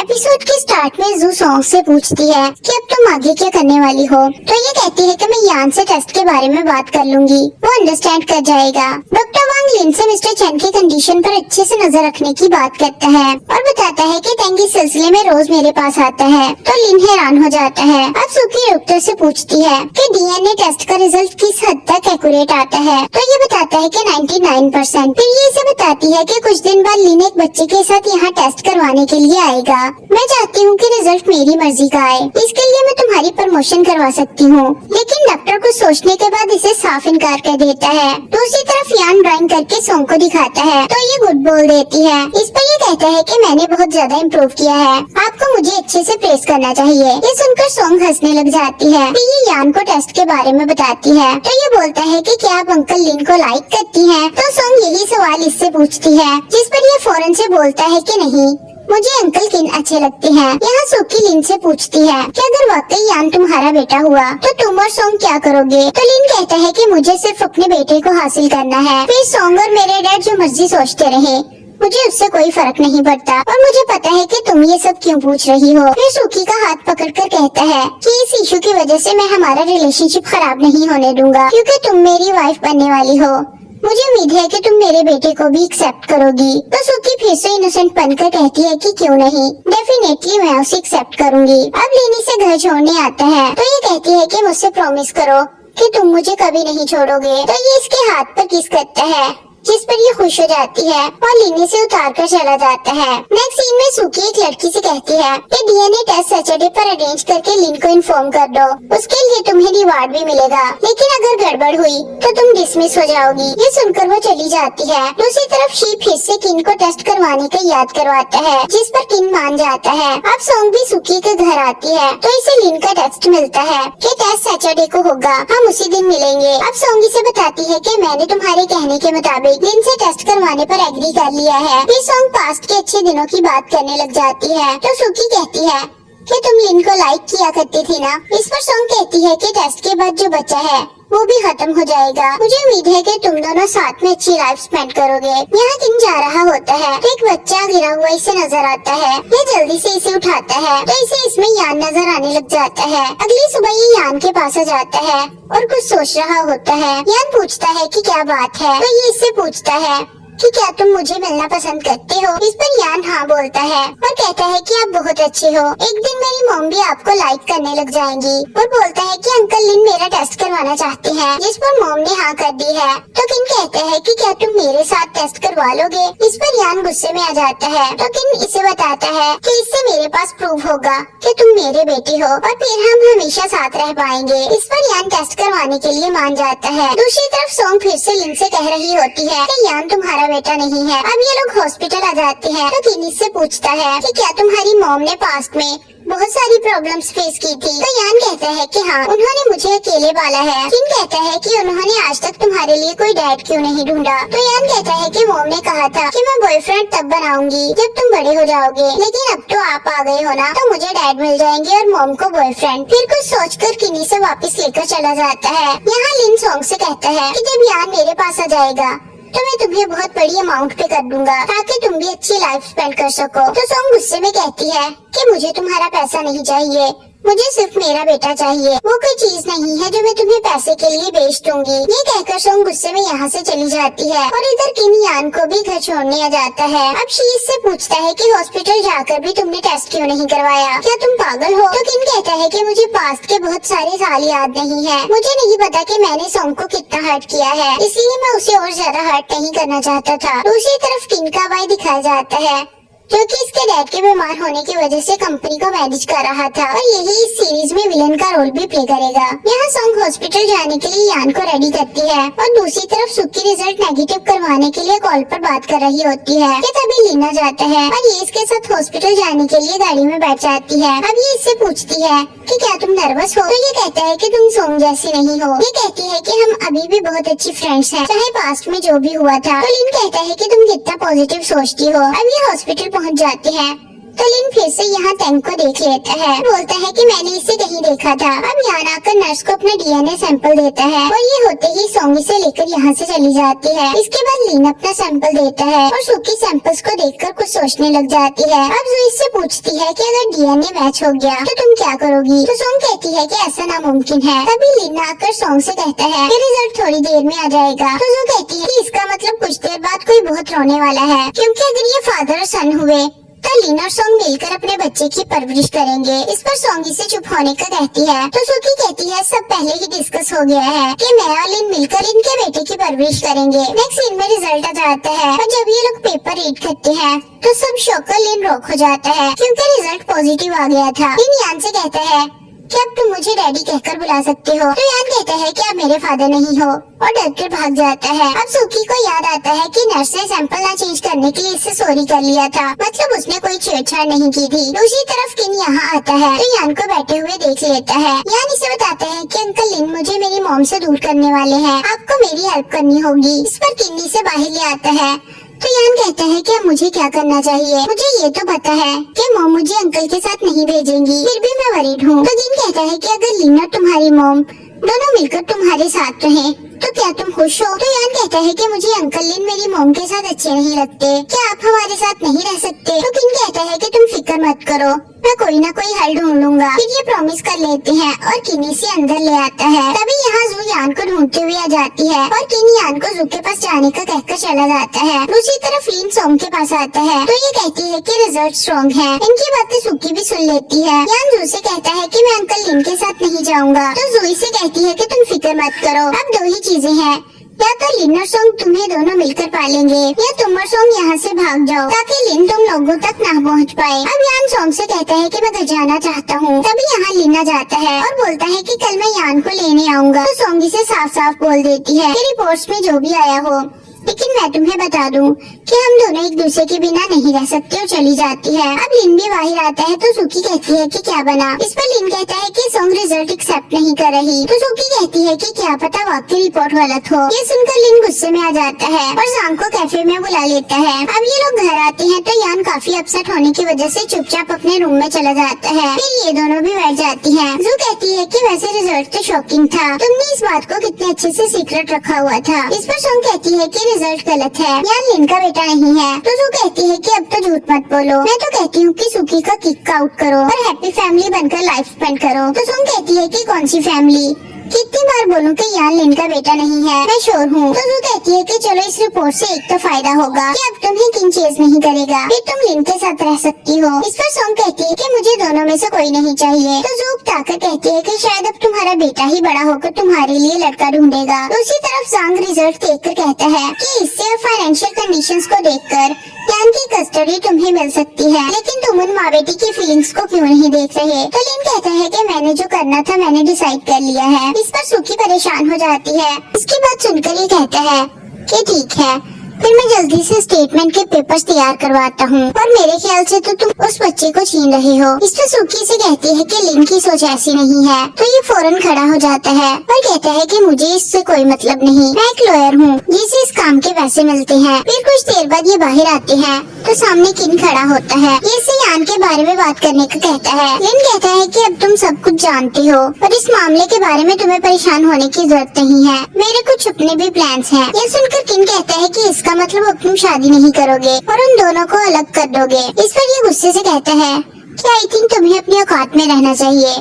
Episode के start में जू सॉन्ग से पूछती है कि अब तुम आगे क्या करने वाली हो, तो ये कहती है कि मैं यान से टेस्ट के बारे में बात कर लूंगी, वो अंडरस्टैंड कर जाएगा। डॉक्टर वांग लिन से मिस्टर चैन की कंडीशन पर अच्छे से नजर रखने की बात करता है और बताता है कि तेंग इस सिलसिले में रोज मेरे पास आता है, तो लिन हैरान हो जाता है। अब सुकी डॉक्टर से पूछती है कि डीएनए टेस्ट का रिजल्ट किस हद तक एक्यूरेट आता है, तो ये बताता है कि 99%। फिर ये इसे बताती है कि कुछ दिन बाद लिन एक बच्चे के साथ यहाँ टेस्ट करवाने के लिए आएगा। मैं चाहती हूँ कि रिजल्ट मेरी मर्जी का आए, इसके लिए मैं तुम्हारी प्रमोशन करवा सकती हूँ। लेकिन डॉक्टर को सोचने के बाद इसे साफ इनकार कर देता है। दूसरी तरफ यान ड्राइंग करके सॉन्ग को दिखाता है, तो ये गुड बोल देती है। इस पर ये कहता है कि मैंने बहुत ज्यादा इम्प्रूव किया है, आपको मुझे अच्छे से प्रेस करना चाहिए। ये सुनकर सॉन्ग हंसने लग जाती है। फिर ये यान को टेस्ट के बारे में बताती है, तो ये बोलता है कि क्या आप अंकल लिन को लाइक करती हैं? तो सॉन्ग यही सवाल इससे पूछती है, जिस पर ये फौरन से बोलता है कि नहीं, मुझे अंकल किन अच्छे लगते हैं। यहाँ सुकी लिन से पूछती है कि अगर वाकई यान तुम्हारा बेटा हुआ तो तुम और सॉन्ग क्या करोगे? तो लिन कहता है कि मुझे सिर्फ अपने बेटे को हासिल करना है, फिर सॉन्ग और मेरे डैड जो मर्जी सोचते रहे, मुझे उससे कोई फर्क नहीं पड़ता और मुझे पता है कि तुम ये सब क्यों पूछ रही हो। फिर सुकी का हाथ पकड़कर कहता है कि इस इशू की वजह से मैं हमारा रिलेशनशिप खराब नहीं होने दूंगा, क्योंकि तुम मेरी वाइफ बनने वाली हो। मुझे उम्मीद है कि तुम मेरे बेटे को भी एक्सेप्ट करोगी। तो सुकी फिर से इनोसेंट बनकर कहती है कि क्यों नहीं, डेफिनेटली मैं उसे एक्सेप्ट करूंगी। अब लिन से घर छोड़ने आता है, तो ये कहती है कि मुझसे प्रॉमिस करो कि तुम मुझे कभी नहीं छोड़ोगे। तो ये इसके हाथ पर किस करता है, जिस पर ये खुश हो जाती है और लिन से उतार कर चला जाता है। नेक्स्ट सीन में सुकी एक लड़की से कहती है कि डीएनए टेस्ट सैटरडे पर अरेंज करके लिन को इन्फॉर्म कर दो, उसके लिए तुम्हें रिवार्ड भी मिलेगा, लेकिन अगर गड़बड़ हुई तो तुम डिसमिस हो जाओगी। ये सुनकर वो चली जाती है। दूसरी तरफ शी फिर से किन को टेस्ट करवाने का याद करवाता है, जिस पर किन मान जाता है। अब सॉन्ग भी सुकी के घर आती है, तो इसे लिन का टेक्स्ट मिलता है कि टेस्ट सैटरडे को होगा, हम उसी दिन मिलेंगे। अब सॉन्ग इसे बताती है कि मैंने तुम्हारे कहने के मुताबिक लिन से टेस्ट करवाने पर एग्री कर लिया है। फिर सॉन्ग पास्ट के अच्छे दिनों की बात करने लग जाती है, तो सुकी कहती है कि तुम लिन को लाइक किया करती थी ना। इस पर सॉन्ग कहती है कि टेस्ट के बाद जो बचा है वो भी खत्म हो जाएगा, मुझे उम्मीद है कि तुम दोनों साथ में अच्छी लाइफ स्पेंड करोगे। यहाँ किन जा रहा होता है, तो एक बच्चा गिरा हुआ इसे नजर आता है। ये जल्दी से इसे उठाता है, तो इसे इसमें यान नजर आने लग जाता है। अगली सुबह ये यान के पास आ जाता है और कुछ सोच रहा होता है। यान पूछता है कि क्या बात है, तो ये इससे पूछता है कि क्या तुम मुझे मिलना पसंद करते हो? इस पर यान हाँ बोलता है और कहता है कि आप बहुत अच्छे हो, एक दिन मेरी मॉम भी आपको लाइक करने लग जाएंगी। और बोलता है कि अंकल लिन मेरा टेस्ट करवाना चाहते हैं, जिस पर मॉम ने हाँ कर दी है। तो किन कहता है कि क्या तुम मेरे साथ टेस्ट करवा लोगे? इस पर यान गुस्से में आ जाता है, तो किन इसे बताता है कि इससे मेरे पास प्रूफ होगा कि तुम मेरे बेटे हो और फिर हम हमेशा साथ रह पाएंगे। इस पर यान टेस्ट करवाने के लिए मान जाता है। दूसरी तरफ सॉन्ग फिर से लिन से कह रही होती है कि यान तुम्हारा बेटा नहीं है। अब ये लोग हॉस्पिटल आ जाते हैं, तो किन इससे पूछता है कि क्या तुम्हारी मॉम ने पास्ट में बहुत सारी प्रॉब्लम्स फेस की थी? तो यान कहता है कि हाँ, उन्होंने मुझे अकेले पाला है। किन कहता है कि उन्होंने आज तक तुम्हारे लिए कोई डैड क्यों नहीं ढूंढा? तो यान कहता है कि मॉम ने कहा था कि मैं बॉयफ्रेंड तब बनाऊंगी जब तुम बड़े हो जाओगे, लेकिन अब तो आप आ गए हो ना, तो मुझे डैड मिल जाएंगे और मॉम को बॉयफ्रेंड। फिर कुछ सोचकर किन्नी से वापस लेकर चला जाता है। यहाँ लिन सॉन्ग से कहता है कि जब यान मेरे पास आ जाएगा तो मैं तुम्हें बहुत बड़ी अमाउंट पे कर दूंगा, ताकि तुम भी अच्छी लाइफ स्पेंड कर सको। तो सॉन्ग गुस्से में कहती है कि मुझे तुम्हारा पैसा नहीं चाहिए, मुझे सिर्फ मेरा बेटा चाहिए, वो कोई चीज नहीं है जो मैं तुम्हें पैसे के लिए बेच दूंगी। ये कहकर सॉन्ग गुस्से में यहाँ से चली जाती है और इधर किन यान को भी घर छोड़ने आ जाता है। अब शीश से पूछता है कि हॉस्पिटल जाकर भी तुमने टेस्ट क्यों नहीं करवाया, क्या तुम पागल हो? तो किन कहता है कि मुझे पास्ट के बहुत सारे साल याद नहीं है, मुझे नहीं पता कि मैंने सॉन्ग को कितना हर्ट किया है, इसलिए मैं उसे और ज्यादा हर्ट नहीं करना चाहता था। दूसरी तरफ किन का भाई दिखाया जाता है जो कि इसके डैड के बीमार होने की वजह से कंपनी को मैनेज कर रहा था और यही इस सीरीज में विलन का रोल भी प्ले करेगा। यहाँ सॉन्ग हॉस्पिटल जाने के लिए यान को रेडी करती है और दूसरी तरफ सुकी रिजल्ट नेगेटिव करवाने के लिए कॉल पर बात कर रही होती है कि तभी लीना जाता है और ये इसके साथ हॉस्पिटल जाने के लिए गाड़ी में बैठ जाती है। अब ये इससे पूछती है कि क्या तुम नर्वस हो? तो ये कहता है कि तुम सॉन्ग जैसी नहीं हो। ये कहती है कि हम अभी भी बहुत अच्छी फ्रेंड्स हैं, चाहे पास्ट में जो भी हुआ था। तो लिन कहता है कि तुम कितना पॉजिटिव सोचती हो। अब ये हॉस्पिटल पहुंच जाती है तो लिन फिर से यहाँ टैंक को देख लेता है, बोलता है कि मैंने इसे कहीं देखा था। अब यहाँ आकर नर्स को अपना डीएनए सैंपल देता है और ये होते ही सोंगी से लेकर यहाँ से चली जाती है। इसके बाद लिन अपना सैंपल देता है और सुकी सैंपल्स को देखकर कुछ सोचने लग जाती है। अब जो इससे पूछती है कि अगर डीएनए मैच हो गया तो तुम क्या करोगी, तो सोंग कहती है कि ऐसा नामुमकिन है। तभी लिन आकर सोंग से कहता है कि रिजल्ट थोड़ी देर में आ जाएगा। तो जो कहती है कि इसका मतलब कुछ देर बाद कोई बहुत रोने वाला है, क्योंकि अगर ये फादर और सन हुए तो लिन और सोंग मिलकर अपने बच्चे की परवरिश करेंगे। इस पर सोंगी से चुप होने का कहती है। तो सुकी कहती है सब पहले ही डिस्कस हो गया है कि मैं और लिन मिलकर इनके बेटे की परवरिश करेंगे। नेक्स्ट सीन में रिजल्ट आ जाता है और जब ये लोग पेपर रीड करते हैं तो सब शॉक कर लिन रॉक हो जाता है, क्योंकि रिजल्ट पॉजिटिव आ गया था। लिन यान से कहता है कि अब तुम मुझे डैडी कहकर बुला सकते हो। तो यान कहता है कि आप मेरे फादर नहीं हो और डॉक्टर भाग जाता है। अब सुकी को याद आता है कि नर्स ने सैंपल ना चेंज करने के लिए इससे सॉरी कर लिया था, मतलब उसने कोई छेड़छाड़ नहीं की थी। दूसरी तरफ किन यहाँ आता है तो यान को बैठे हुए देख लेता है। यान इसे बताता है कि अंकल लिन मुझे मेरी मॉम से दूर करने वाले हैं, आपको मेरी हेल्प करनी होगी। इस पर किन्नी से बाहर ले आता है। तो यान कहता है कि अब मुझे क्या करना चाहिए, मुझे ये तो पता है कि मॉम मुझे अंकल के साथ नहीं भेजेंगी, फिर भी मैं वरीड हूँ। तो दिन कहता है कि अगर लिन और तुम्हारी मॉम दोनों मिलकर तुम्हारे साथ रहें तो क्या तुम खुश हो। तो यान कहता है कि मुझे अंकल लिन मेरी मॉम के साथ अच्छे नहीं लगते, क्या आप हमारे साथ नहीं रह सकते। तो किन कहता है कि तुम फिक्र मत करो, मैं कोई ना कोई हल ढूंढ लूंगा। फिर ये प्रॉमिस कर लेते हैं और किन्नी से अंदर ले आता है। तभी यहाँ जू यान को ढूंढते हुए आ जाती है और किन्नी यान को जू के पास जाने का कहकर चला जाता है। दूसरी तरफ लिन सोंग के पास आता है तो ये कहती है कि रिजल्ट स्ट्रॉन्ग है। इनकी बातें सुकी भी सुन लेती है। यान जू से कहता है कि मैं अंकल लिन के साथ नहीं जाऊंगा। तो जू से कहती है कि तुम फिक्र मत करो, अब दो ही चीजें हैं, या तो लिन और सोंग तुम्हें दोनों मिलकर पालेंगे या तुम और सोंग यहाँ से भाग जाओ ताकि लिन तुम लोगों तक ना पहुँच पाए। अब यान सोंग से कहता है कि मैं घर जाना चाहता हूँ। तभी यहाँ लिन आ जाता है और बोलता है कि कल मैं यान को लेने आऊंगा। तो सोंगी से साफ साफ बोल देती है कि रिपोर्ट्स में जो भी आया हो, लेकिन मैं तुम्हें बता दूं कि हम दोनों एक दूसरे के बिना नहीं रह सकते और चली जाती है। अब लिन भी बाहर आता है तो सुकी कहती है कि क्या बना। इस पर लिन कहता है कि सोंग रिजल्ट एक्सेप्ट नहीं कर रही। तो सुकी कहती है कि क्या पता वाकई रिपोर्ट गलत हो। ये सुनकर लिन गुस्से में आ जाता है और सांग को कैफे में बुला लेता है। अब ये लोग घर आते हैं तो यान काफी अपसेट होने की वजह से चुपचाप अपने रूम में चला जाता है। फिर ये दोनों भी बैठ जाती है। जू कहती है कि वैसे रिजल्ट तो शॉकिंग था, तुमने इस बात को कितने अच्छे से सीक्रेट रखा हुआ था। इस पर सोंग कहती है कि रिजल्ट गलत है, यान लिन का बेटा नहीं है। तो जू कहती है कि अब तो झूठ मत बोलो, मैं तो कहती हूँ कि सुकी का किक आउट करो और हैप्पी फैमिली बनकर लाइफ स्पेंड करो। तो सोंग कहती है कि कौन सी फैमिली, कितनी बार बोलूं कि यान लिन का बेटा नहीं है, मैं श्योर हूँ। तो जू कहती है कि चलो इस रिपोर्ट से एक तो फायदा होगा कि अब तुम्हें किन चेज नहीं करेगा, फिर तुम लिन के साथ रह सकती हो। इस पर सोंग कहती है कि मुझे दोनों में से कोई नहीं चाहिए। तो जू ताकर कहती है कि शायद अब तुम्हारा बेटा ही बड़ा होकर तुम्हारे लिए लड़का ढूंढेगा। दूसरी तरफ सांग रिजल्ट देखकर कहता है कि इससे और फाइनेंशियल कंडीशंस को देखकर यान की कस्टडी तुम्हें मिल सकती है, लेकिन तुम उन माँ बेटी की फीलिंग्स को क्यों नहीं देख रहे। तो लिन कहता है कि मैंने जो करना था मैंने डिसाइड कर लिया है। इस पर सुकी परेशान हो जाती है। इसकी बात सुनकर ये कहता है कि ठीक है, फिर मैं जल्दी से स्टेटमेंट के पेपर्स तैयार करवाता हूँ और मेरे ख्याल से तो तुम उस बच्चे को छीन रहे हो। इस पर सुकी से कहती है कि लिन की सोच ऐसी नहीं है। तो ये फौरन खड़ा हो जाता है और कहता है कि मुझे इससे कोई मतलब नहीं, मैं एक लॉयर हूँ जिसे इस काम के पैसे मिलते हैं। फिर कुछ देर बाद ये बाहर आते हैं तो सामने किन खड़ा होता है। ये इसे यान के बारे में बात करने का कहता है। लिन कहता है कि अब तुम सब कुछ जानते हो और इस मामले के बारे में तुम्हें परेशान होने की जरूरत नहीं है, मेरे कुछ अपने भी प्लान्स हैं। ये सुनकर किन कहता है कि इसका मतलब अब तुम शादी नहीं करोगे और उन दोनों को अलग कर दोगे। इस पर ये गुस्से से कहता है कि आई थिंक तुम्हें अपनी औकात में रहना चाहिए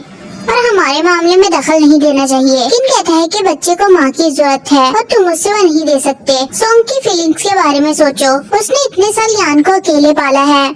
और हमारे मामले में दखल नहीं देना चाहिए। किन कहता है कि बच्चे को माँ की जरूरत है और तुम उससे वो नहीं दे सकते। सोंग की फीलिंग्स के बारे में सोचो, उसने इतने साल यान को अकेले पाला है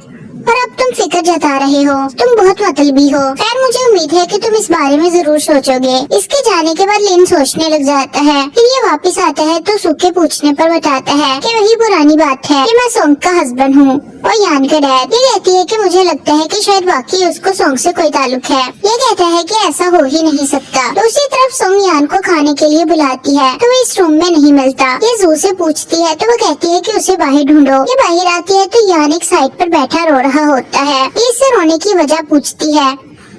और अब तुम फिक्र जता रहे हो, तुम बहुत मतलबी हो। खैर मुझे उम्मीद है कि तुम इस बारे में जरूर सोचोगे। इसके जाने के बाद लिन सोचने लग जाता है। फिर ये वापस आता है तो सुके पूछने पर बताता है कि वही पुरानी बात है कि मैं सोंग का हस्बैंड हूँ और यान का डैड। ये कहती है कि मुझे लगता है कि शायद वाकई उसको सोंग से कोई ताल्लुक है। ये कहता है कि ऐसा हो ही नहीं सकता। दूसरी तरफ सोंग यान को खाने के लिए बुलाती है तो वो इस रूम में नहीं मिलता। ये जू से पूछती है तो वो कहती है कि उसे बाहर ढूंढो। ये बाहर आती है तो यान एक साइड पर बैठा रो रहा होता है। ये इससे रोने की वजह पूछती है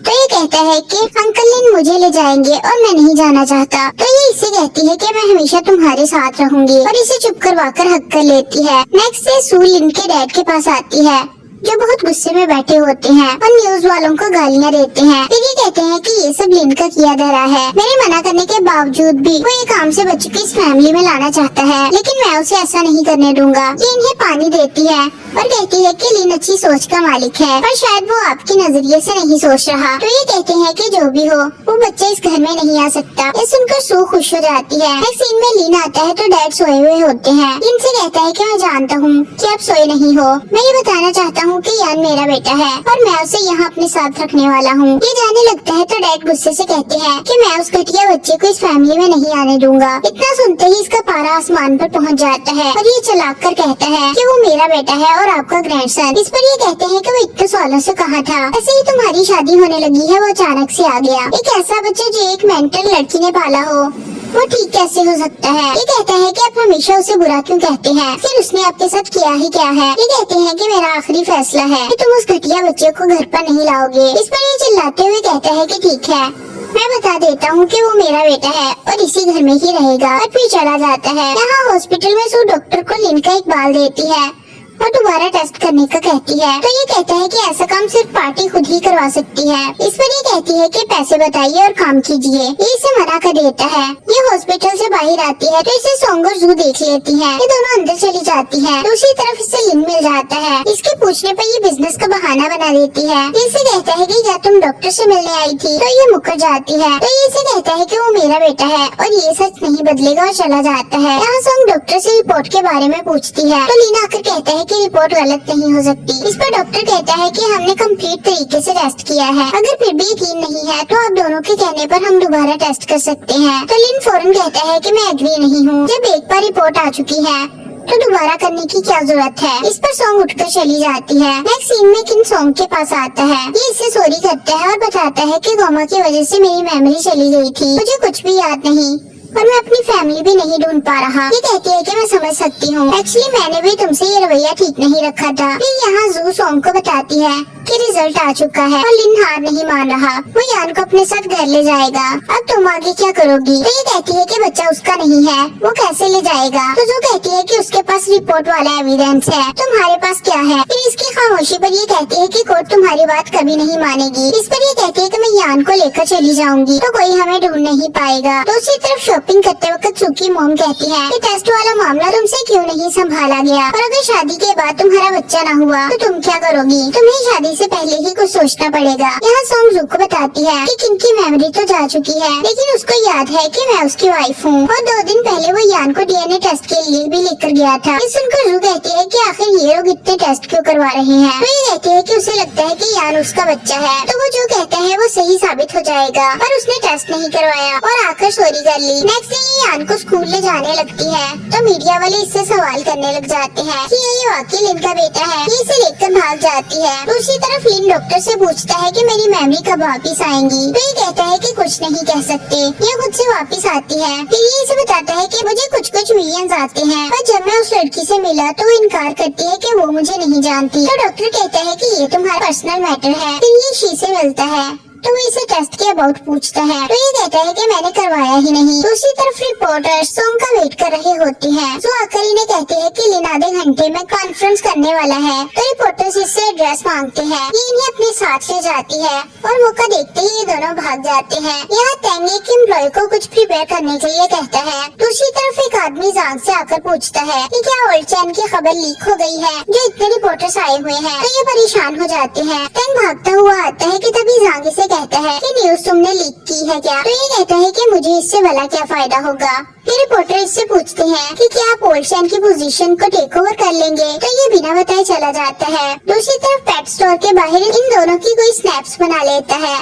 तो ये कहता है कि अंकल लिन मुझे ले जाएंगे और मैं नहीं जाना चाहता। तो ये इसे कहती है कि मैं हमेशा तुम्हारे साथ रहूंगी और इसे चुप करवाकर हक कर लेती है। नेक्स्ट से सू लिन के डैड के पास आती है जो बहुत गुस्से में बैठे होते हैं और न्यूज वालों को गालियाँ देते हैं। फिर ये कहते हैं कि ये सब लिन का किया धरा है। मेरे मना करने के बावजूद भी वो ये काम से बच्चों को इस फैमिली में लाना चाहता है, लेकिन मैं उसे ऐसा नहीं करने दूंगा। ये इन्हें पानी देती है और कहती है कि लिन अच्छी सोच का मालिक है, पर शायद वो आपके नजरिए से नहीं सोच रहा। तो ये कहते हैं कि जो भी हो वो बच्चा इस घर में नहीं आ सकता। ये सुनकर सू खुश हो जाती है। एक सीन में लिन आता है तो डैड सोए हुए होते हैं। लिन से कहता है कि मैं जानता हूँ कि आप सोए नहीं हो, मैं ये बताना चाहता हूँ कि यान मेरा बेटा है और मैं उसे यहाँ अपने साथ रखने वाला हूँ। ये जाने लगता है तो डैड गुस्से से कहते हैं कि मैं उस घटिया बच्चे को इस फैमिली में नहीं आने दूंगा। इतना सुनते ही इसका पारा आसमान पर पहुँच जाता है और ये चलाक कर कहता है कि वो मेरा बेटा है और आपका ग्रैंडसन। इस पर ये कहते हैं कि वो इतने सालों से कहा था, ऐसे ही तुम्हारी शादी होने लगी है, वो अचानक से आ गया। एक ऐसा बच्चा जो एक मेंटल लड़की ने पाला हो वो ठीक कैसे हो सकता है। ये कहता है कि आप हमेशा उसे बुरा क्यों कहते हैं, फिर उसने आपके साथ किया ही क्या है। ये कहते हैं कि मेरा आखिरी फैसला है कि तुम उस घटिया बच्चे को घर पर नहीं लाओगे। इस पर ये चिल्लाते हुए कहता है कि ठीक है, मैं बता देता हूँ कि वो मेरा बेटा है और इसी घर में ही रहेगा, और फिर चला जाता है। यहाँ हॉस्पिटल में सू डॉक्टर को लिन का एक बाल देती है और दोबारा टेस्ट करने का कहती है। तो ये कहता है कि ऐसा काम सिर्फ पार्टी खुद ही करवा सकती है। इस पर ये कहती है कि पैसे बताइए और काम कीजिए। ये इसे मना कर देता है। ये हॉस्पिटल से बाहर आती है तो इसे सोंग और जू देख लेती है। ये दोनों अंदर चली जाती है। दूसरी तरफ इसे लिन मिल जाता है। इसके पूछने पर ये बिजनेस का बहाना बना देती है। ये इसे कहता है कि क्या तुम डॉक्टर से मिलने आई थी, तो ये मुकर जाती है। तो ये इसे कहता है कि वो मेरा बेटा है और ये सच नहीं बदलेगा और चला जाता है। यहाँ सोंग डॉक्टर से रिपोर्ट के बारे में पूछती है तो लीना आकर कहता है कि रिपोर्ट गलत नहीं हो सकती। इस पर डॉक्टर कहता है कि हमने कंप्लीट तरीके से टेस्ट किया है, अगर फिर भी यकीन नहीं है तो आप दोनों के कहने पर हम दोबारा टेस्ट कर सकते हैं। तो लिन फौरन कहता है कि मैं एग्री नहीं हूँ, जब एक बार रिपोर्ट आ चुकी है तो दोबारा करने की क्या जरूरत है। इस पर सोंग उठकर चली जाती है। नेक्स्ट सीन में किन सोंग के पास आता है। ये इससे सॉरी करता है और बताता है कि कोमा की वजह से मेरी मेमोरी चली गई थी, मुझे कुछ भी याद नहीं और मैं अपनी फैमिली भी नहीं ढूंढ पा रहा। ये कहती है कि मैं समझ सकती हूँ, एक्चुअली मैंने भी तुमसे ये रवैया ठीक नहीं रखा था। फिर यहाँ जू सोंग को बताती है कि रिजल्ट आ चुका है और लिन हार नहीं मान रहा, वो यान को अपने साथ घर ले जाएगा। अब तुम आगे क्या करोगी। तो ये कहती है कि बच्चा उसका नहीं है, वो कैसे ले जाएगा। तो जो कहती है कि उसके पास रिपोर्ट वाला एविडेंस है, तुम्हारे पास क्या है। फिर इसकी खामोशी पर ये कहती है कि कोर्ट तुम्हारी बात कभी नहीं मानेगी। इस पर ये कहती है कि मैं यान को लेकर चली जाऊंगी तो कोई हमें ढूंढ नहीं पाएगा। दूसरी तरफ शॉपिंग करते वक्त सुकी मोम कहती है कि टेस्ट वाला मामला तुमसे क्यों नहीं संभाला गया, और अगर शादी के बाद तुम्हारा बच्चा न हुआ तो तुम क्या करोगी, तुम्हें शादी से पहले ही कुछ सोचना पड़ेगा। यहाँ सोंग जू को बताती है कि किन की मेमोरी तो जा चुकी है, लेकिन उसको याद है कि मैं उसकी वाइफ हूँ और 2 दिन पहले वो यान को डीएनए टेस्ट के लिए भी लेकर गया था। ये सुनकर जू कहती है कि आखिर ये लोग इतने टेस्ट क्यों करवा रहे हैं। तो ये कहती है कि उसे लगता है कि यान उसका बच्चा है, तो वो जो कहता है वो सही साबित हो जाएगा, पर उसने टेस्ट नहीं करवाया और आकर चोरी कर ली। नेक्स्ट डे यान को स्कूल ले जाने लगती है तो मीडिया वाले इससे सवाल करने लग जाते हैं कि ये वाकई लिन का बेटा है। ये इसे लेकर भाग जाती है। दूसरी तरफ लिन डॉक्टर से पूछता है कि मेरी मेमोरी कब वापस आएंगी। तो ये कहता है कि कुछ नहीं कह सकते, ये खुद से वापस आती है। फिर ये इसे बताता है कि मुझे कुछ मिलियंस आते हैं, पर जब मैं उस लड़की से मिला तो वो इनकार करती है कि वो मुझे नहीं जानती। तो डॉक्टर कहता है कि ये तुम्हारा पर्सनल मैटर है। फिर ये शी से मिलता है तो वो इसे टेस्ट के अबाउट पूछता है तो ये कहता है कि मैंने करवाया ही नहीं। दूसरी तरफ रिपोर्टर सोंग का वेट कर रहे होते हैं, जो आकर इन्हें कहते हैं कि लिन आधे घंटे में कॉन्फ्रेंस करने वाला है। तो रिपोर्टर्स इससे एड्रेस मांगते हैं। ये इन्हें अपने साथ ले जाती है और मौका देखते ही ये दोनों भाग जाते हैं। यहाँ तेंग एक एम्प्लॉय को कुछ प्रिपेयर करने के लिए कहता है। दूसरी तरफ एक आदमी जांग से आकर पूछता है कि क्या ओल्ड चैन की खबर लीक हो गई है, जो इतने रिपोर्टर्स आए हुए हैं। तो ये परेशान हो जाते हैं। तेंग भागता हुआ आता है कि तभी जांग से कहता है कि न्यूज तुमने लीक की है क्या। तो ये कहता है कि मुझे इससे भला क्या फायदा होगा। फिर रिपोर्टर इससे पूछते हैं कि क्या आप ओल्ड चैन की पोजीशन को टेक ओवर कर लेंगे। तो ये बिना बताए चला जाता है। दूसरी तरफ पेट स्टोर के बाहर इन दोनों की कोई स्नैप्स बना लेता है।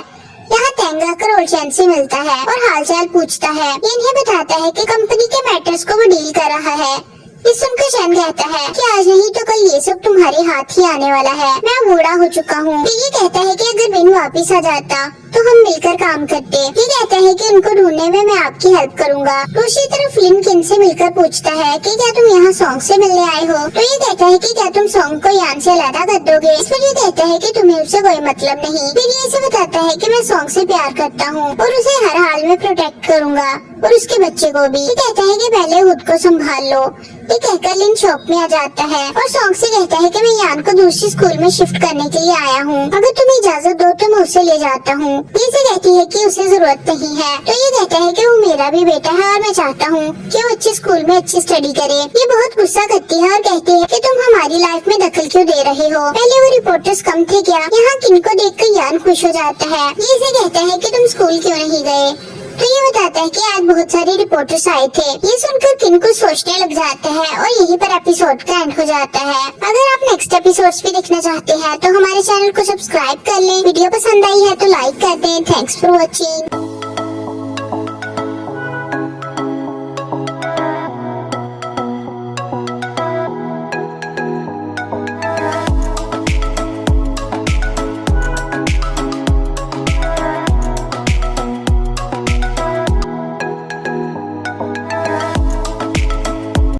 यहाँ तेंग आकर ओल्ड चैन से मिलता है और हालचाल पूछता है। ये इन्हें बताता है कि कंपनी के मैटर्स को वो डील कर रहा है। इस सुनकर चैन कहता है कि आज नहीं तो कल ये सब तुम्हारे हाथ ही आने वाला है, मैं बूढ़ा हो चुका हूँ। फिर ये कहता है कि अगर बिन वापिस आ जाता तो हम मिलकर काम करते। ये कहता है कि उनको ढूंढने में मैं आपकी हेल्प करूंगा। दूसरी तरफ लिन किन से मिलकर पूछता है कि क्या तुम यहाँ सोंग से मिलने आए हो। तो ये कहता है कि क्या तुम सोंग को यान से अलग कर दोगे। इस पर ये कहता है कि तुम्हें उससे कोई मतलब नहीं। फिर ये इसे बताता है कि मैं सोंग से प्यार करता हूँ और उसे हर हाल में प्रोटेक्ट करूंगा और उसके बच्चे को भी। ये कहता है कि पहले खुद को संभाल लो। ये कहकर लिन शॉप में आ जाता है और सॉन्ग से कहता है कि मैं यान को दूसरी स्कूल में शिफ्ट करने के लिए आया हूँ, अगर तुम इजाजत दो तो मैं उसे ले जाता हूँ। ये से कहती है कि उसे जरूरत नहीं है, तो ये कहता है कि वो मेरा भी बेटा है और मैं चाहता हूँ कि वो अच्छी स्कूल में अच्छी स्टडी करे। ये बहुत गुस्सा करती है और कहती है कि तुम हमारी लाइफ में दखल क्यों दे रहे हो, पहले वो रिपोर्टर्स कम थे क्या? यहाँ किन को देख कर यान खुश हो जाता है। ये से कहता है कि तुम स्कूल क्यों नहीं गए, तो ये बताता है कि आज बहुत सारे रिपोर्टर्स आए थे। ये सुनकर किन कुछ सोचने लग जाता है और यहीं पर एपिसोड का एंड हो जाता है। अगर आप नेक्स्ट एपिसोड्स भी देखना चाहते हैं तो हमारे चैनल को सब्सक्राइब कर लें। वीडियो पसंद आई है तो लाइक कर दें। Thanks for watching.